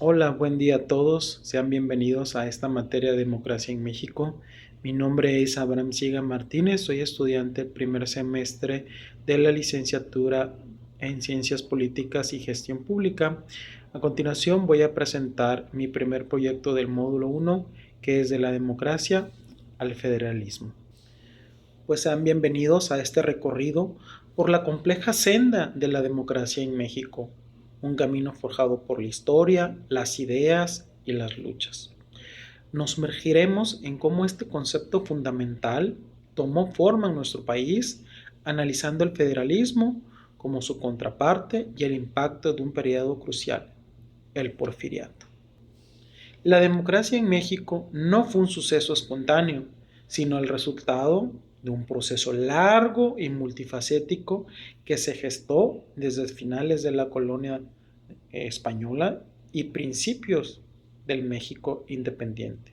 Hola, buen día a todos. Sean bienvenidos a esta materia de democracia en México. Mi nombre es Abraham Siga Martínez, soy estudiante del primer semestre de la licenciatura en Ciencias Políticas y Gestión Pública. A continuación voy a presentar mi primer proyecto del módulo 1, que es de la democracia al federalismo. Pues sean bienvenidos a este recorrido por la compleja senda de la democracia en México, un camino forjado por la historia, las ideas y las luchas. Nos sumergiremos en cómo este concepto fundamental tomó forma en nuestro país, analizando el federalismo como su contraparte y el impacto de un periodo crucial, el porfiriato. La democracia en México no fue un suceso espontáneo, sino el resultado de un proceso largo y multifacético que se gestó desde finales de la colonia española y principios del México independiente.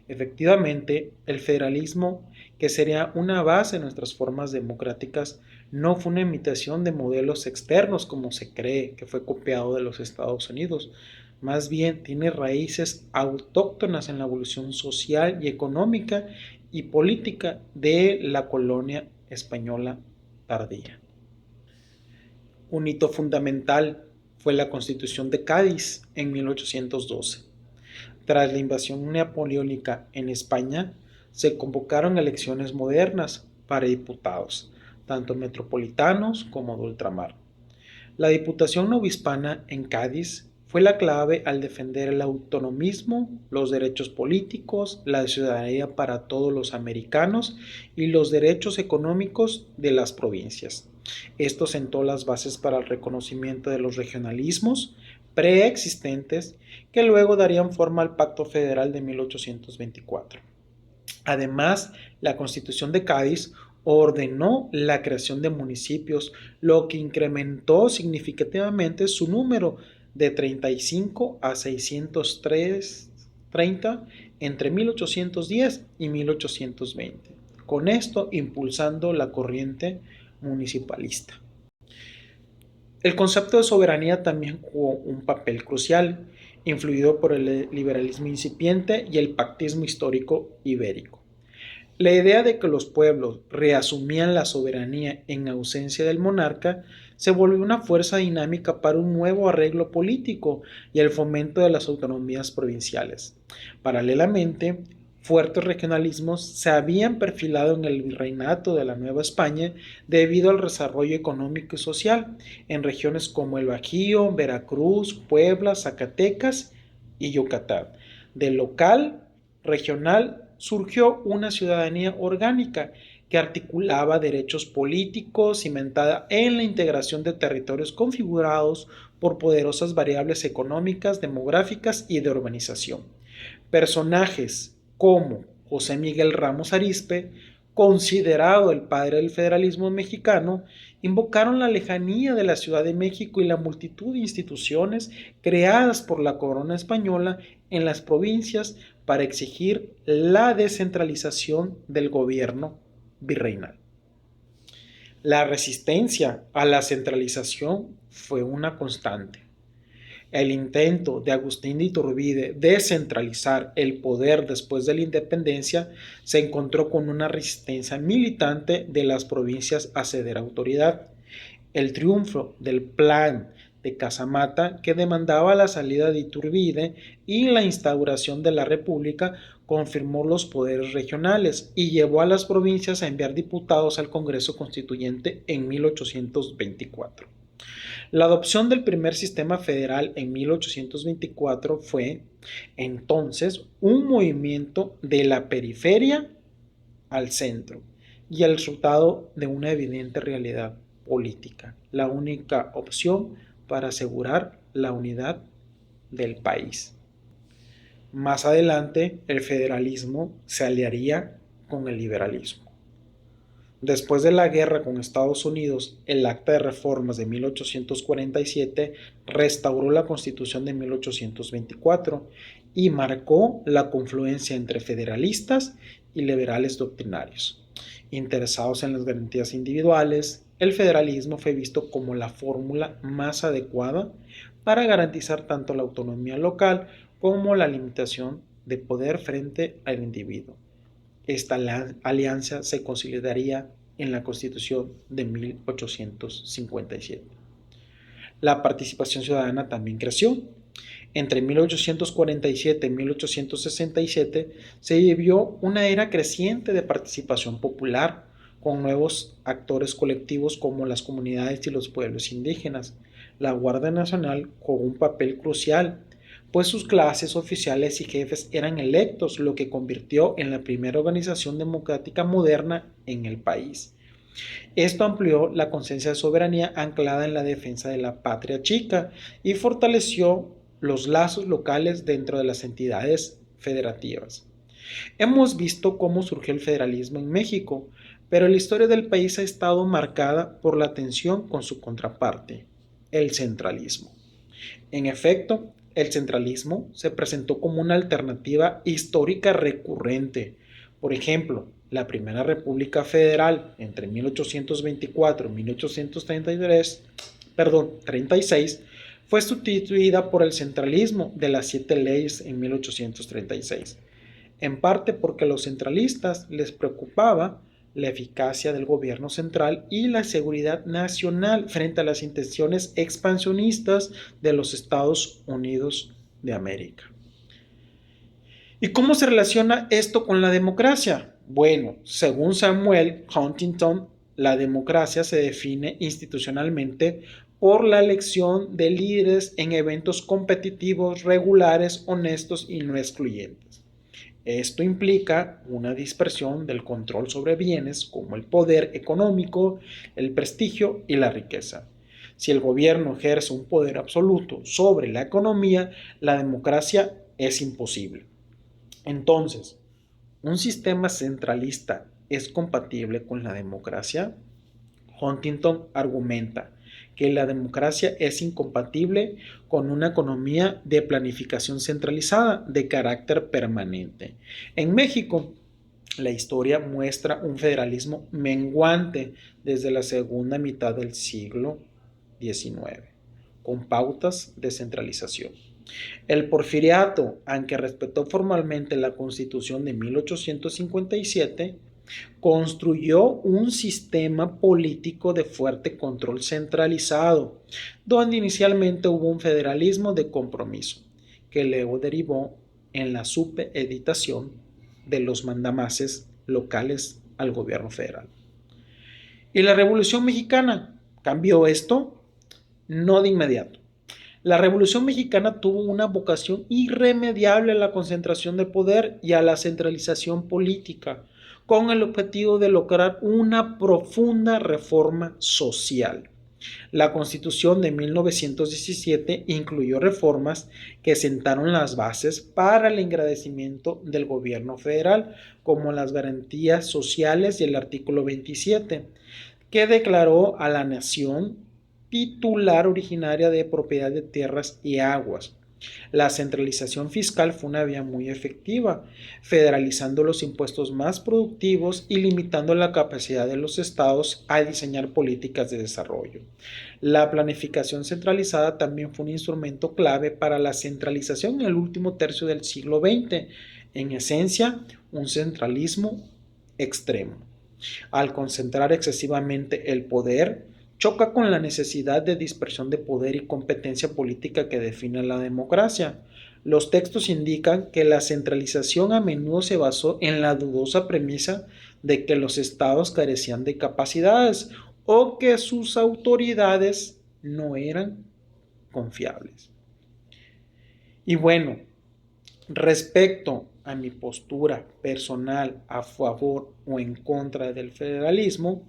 Efectivamente, el federalismo, que sería una base de nuestras formas democráticas, no fue una imitación de modelos externos como se cree que fue copiado de los Estados Unidos. Más bien tiene raíces autóctonas en la evolución social y económica y política de la colonia española tardía. Un hito fundamental fue la Constitución de Cádiz en 1812. Tras la invasión napoleónica en España, se convocaron elecciones modernas para diputados, tanto metropolitanos como de ultramar. La Diputación Novohispana en Cádiz fue la clave al defender el autonomismo, los derechos políticos, la ciudadanía para todos los americanos y los derechos económicos de las provincias. Esto sentó las bases para el reconocimiento de los regionalismos preexistentes que luego darían forma al Pacto Federal de 1824. Además, la Constitución de Cádiz ordenó la creación de municipios, lo que incrementó significativamente su número de 35 a 630 entre 1810 y 1820, con esto impulsando la corriente municipalista. El concepto de soberanía también jugó un papel crucial, influido por el liberalismo incipiente y el pactismo histórico ibérico. La idea de que los pueblos reasumían la soberanía en ausencia del monarca se volvió una fuerza dinámica para un nuevo arreglo político y el fomento de las autonomías provinciales. Paralelamente, fuertes regionalismos se habían perfilado en el virreinato de la Nueva España debido al desarrollo económico y social en regiones como el Bajío, Veracruz, Puebla, Zacatecas y Yucatán. De local, regional, surgió una ciudadanía orgánica que articulaba derechos políticos cimentada en la integración de territorios configurados por poderosas variables económicas, demográficas y de urbanización. Personajes como José Miguel Ramos Arizpe, considerado el padre del federalismo mexicano, invocaron la lejanía de la Ciudad de México y la multitud de instituciones creadas por la corona española en las provincias para exigir la descentralización del gobierno virreinal. La resistencia a la centralización fue una constante. El intento de Agustín de Iturbide de centralizar el poder después de la independencia se encontró con una resistencia militante de las provincias a ceder autoridad. El triunfo del plan de Casamata, que demandaba la salida de Iturbide y la instauración de la República, confirmó los poderes regionales y llevó a las provincias a enviar diputados al Congreso Constituyente en 1824. La adopción del primer sistema federal en 1824 fue, entonces, un movimiento de la periferia al centro y el resultado de una evidente realidad política, la única opción para asegurar la unidad del país. Más adelante, el federalismo se aliaría con el liberalismo. Después de la guerra con Estados Unidos, el Acta de Reformas de 1847 restauró la Constitución de 1824 y marcó la confluencia entre federalistas y liberales doctrinarios. Interesados en las garantías individuales, el federalismo fue visto como la fórmula más adecuada para garantizar tanto la autonomía local como la limitación de poder frente al individuo. Esta alianza se consolidaría en la Constitución de 1857. La participación ciudadana también creció. Entre 1847 y 1867 se vivió una era creciente de participación popular, con nuevos actores colectivos como las comunidades y los pueblos indígenas. La Guardia Nacional jugó un papel crucial, pues sus clases oficiales y jefes eran electos, lo que convirtió en la primera organización democrática moderna en el país. Esto amplió la conciencia de soberanía anclada en la defensa de la patria chica y fortaleció los lazos locales dentro de las entidades federativas. Hemos visto cómo surgió el federalismo en México, pero la historia del país ha estado marcada por la tensión con su contraparte, el centralismo. En efecto, el centralismo se presentó como una alternativa histórica recurrente. Por ejemplo, la Primera República Federal entre 1824 y 1836 fue sustituida por el centralismo de las 7 leyes en 1836, en parte porque a los centralistas les preocupaba la eficacia del gobierno central y la seguridad nacional frente a las intenciones expansionistas de los Estados Unidos de América. ¿Y cómo se relaciona esto con la democracia? Bueno, según Samuel Huntington, la democracia se define institucionalmente por la elección de líderes en eventos competitivos, regulares, honestos y no excluyentes. Esto implica una dispersión del control sobre bienes como el poder económico, el prestigio y la riqueza. Si el gobierno ejerce un poder absoluto sobre la economía, la democracia es imposible. Entonces, ¿un sistema centralista es compatible con la democracia? Huntington argumenta que la democracia es incompatible con una economía de planificación centralizada de carácter permanente. En México, la historia muestra un federalismo menguante desde la segunda mitad del siglo XIX, con pautas de centralización. El porfiriato, aunque respetó formalmente la Constitución de 1857, construyó un sistema político de fuerte control centralizado, donde inicialmente hubo un federalismo de compromiso, que luego derivó en la supeditación de los mandamases locales al gobierno federal. ¿Y la Revolución Mexicana cambió esto? No de inmediato. La Revolución Mexicana tuvo una vocación irremediable a la concentración de poder y a la centralización política, con el objetivo de lograr una profunda reforma social. La Constitución de 1917 incluyó reformas que sentaron las bases para el engrandecimiento del gobierno federal, como las garantías sociales y el artículo 27, que declaró a la nación titular originaria de propiedad de tierras y aguas. La centralización fiscal fue una vía muy efectiva, federalizando los impuestos más productivos y limitando la capacidad de los estados a diseñar políticas de desarrollo. La planificación centralizada también fue un instrumento clave para la centralización en el último tercio del siglo XX, en esencia, un centralismo extremo. Al concentrar excesivamente el poder, choca con la necesidad de dispersión de poder y competencia política que define la democracia. Los textos indican que la centralización a menudo se basó en la dudosa premisa de que los estados carecían de capacidades o que sus autoridades no eran confiables. Y bueno, respecto a mi postura personal a favor o en contra del federalismo,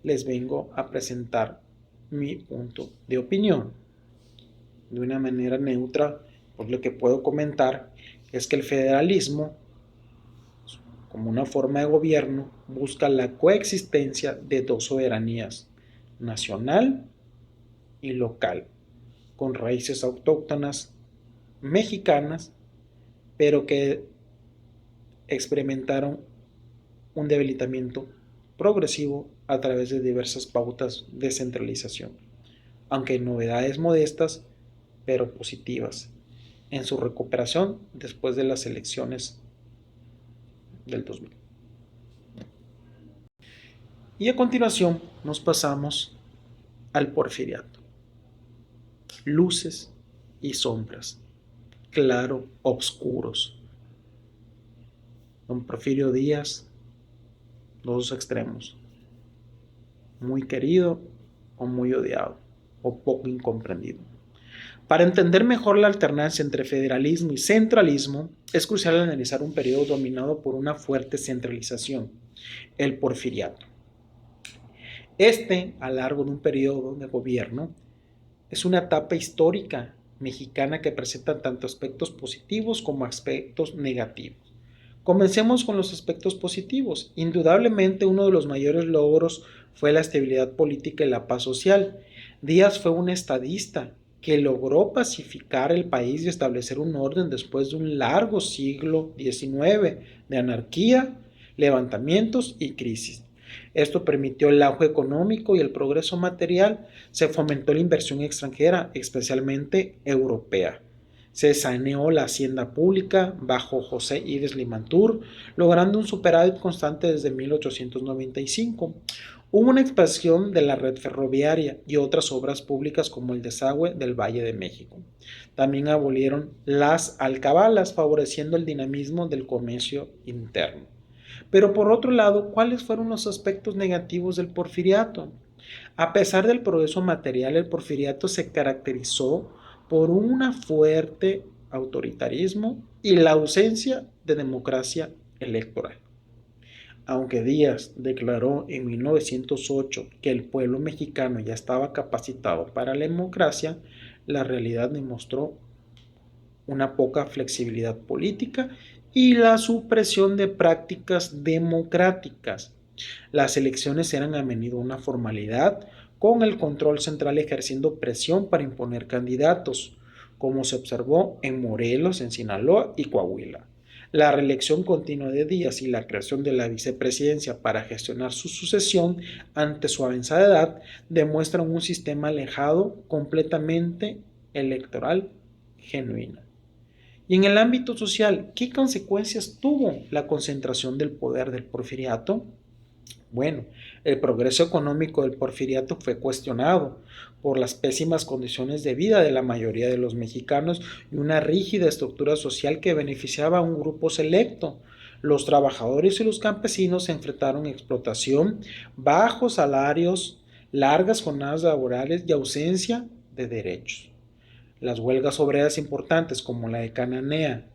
les vengo a presentar mi punto de opinión. De una manera neutra, pues lo que puedo comentar es que el federalismo, como una forma de gobierno, busca la coexistencia de dos soberanías, nacional y local, con raíces autóctonas mexicanas, pero que experimentaron un debilitamiento progresivo a través de diversas pautas de centralización, aunque novedades modestas, pero positivas, en su recuperación después de las elecciones del 2000. Y a continuación nos pasamos al porfiriato. Luces y sombras, claro, obscuros. Don Porfirio Díaz, dos extremos, muy querido o muy odiado, o poco incomprendido. Para entender mejor la alternancia entre federalismo y centralismo, es crucial analizar un periodo dominado por una fuerte centralización, el porfiriato. A lo largo de un periodo de gobierno, es una etapa histórica mexicana que presenta tanto aspectos positivos como aspectos negativos. Comencemos con los aspectos positivos. Indudablemente uno de los mayores logros fue la estabilidad política y la paz social. Díaz fue un estadista que logró pacificar el país y establecer un orden después de un largo siglo XIX de anarquía, levantamientos y crisis. Esto permitió el auge económico y el progreso material. Se fomentó la inversión extranjera, especialmente europea. Se saneó la hacienda pública bajo José Ives Limantur, logrando un superávit constante desde 1895. Hubo una expansión de la red ferroviaria y otras obras públicas como el desagüe del Valle de México. También abolieron las alcabalas, favoreciendo el dinamismo del comercio interno. Pero por otro lado, ¿cuáles fueron los aspectos negativos del porfiriato? A pesar del progreso material, el porfiriato se caracterizó por un fuerte autoritarismo y la ausencia de democracia electoral. Aunque Díaz declaró en 1908 que el pueblo mexicano ya estaba capacitado para la democracia, la realidad demostró una poca flexibilidad política y la supresión de prácticas democráticas. Las elecciones eran a menudo una formalidad, con el control central ejerciendo presión para imponer candidatos, como se observó en Morelos, en Sinaloa y Coahuila. La reelección continua de Díaz y la creación de la vicepresidencia para gestionar su sucesión ante su avanzada edad demuestran un sistema alejado completamente electoral genuino. Y en el ámbito social, ¿qué consecuencias tuvo la concentración del poder del porfiriato? Bueno, el progreso económico del porfiriato fue cuestionado por las pésimas condiciones de vida de la mayoría de los mexicanos y una rígida estructura social que beneficiaba a un grupo selecto. Los trabajadores y los campesinos se enfrentaron a explotación, bajos salarios, largas jornadas laborales y ausencia de derechos. Las huelgas obreras importantes como la de Cananea,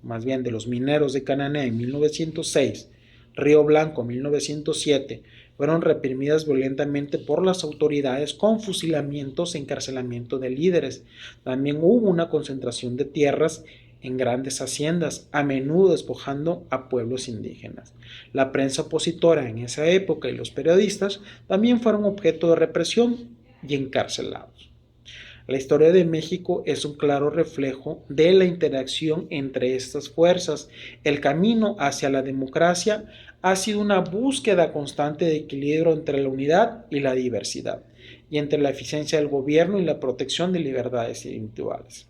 más bien de los mineros de Cananea en 1906, Río Blanco en 1907, fueron reprimidas violentamente por las autoridades con fusilamientos e encarcelamiento de líderes. También hubo una concentración de tierras en grandes haciendas, a menudo despojando a pueblos indígenas. La prensa opositora en esa época y los periodistas también fueron objeto de represión y encarcelados. La historia de México es un claro reflejo de la interacción entre estas fuerzas. El camino hacia la democracia ha sido una búsqueda constante de equilibrio entre la unidad y la diversidad, y entre la eficiencia del gobierno y la protección de libertades individuales.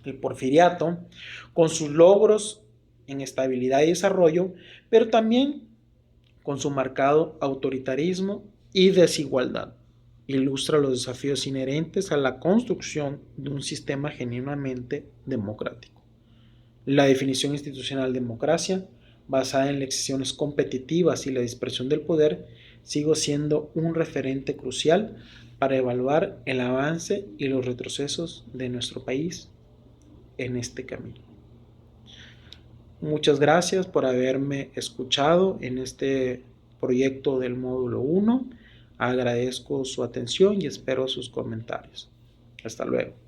El porfiriato, con sus logros en estabilidad y desarrollo, pero también con su marcado autoritarismo y desigualdad, ilustra los desafíos inherentes a la construcción de un sistema genuinamente democrático. La definición institucional de democracia, basada en elecciones competitivas y la dispersión del poder, sigue siendo un referente crucial para evaluar el avance y los retrocesos de nuestro país en este camino. Muchas gracias por haberme escuchado en este proyecto del módulo 1. Agradezco su atención y espero sus comentarios. Hasta luego.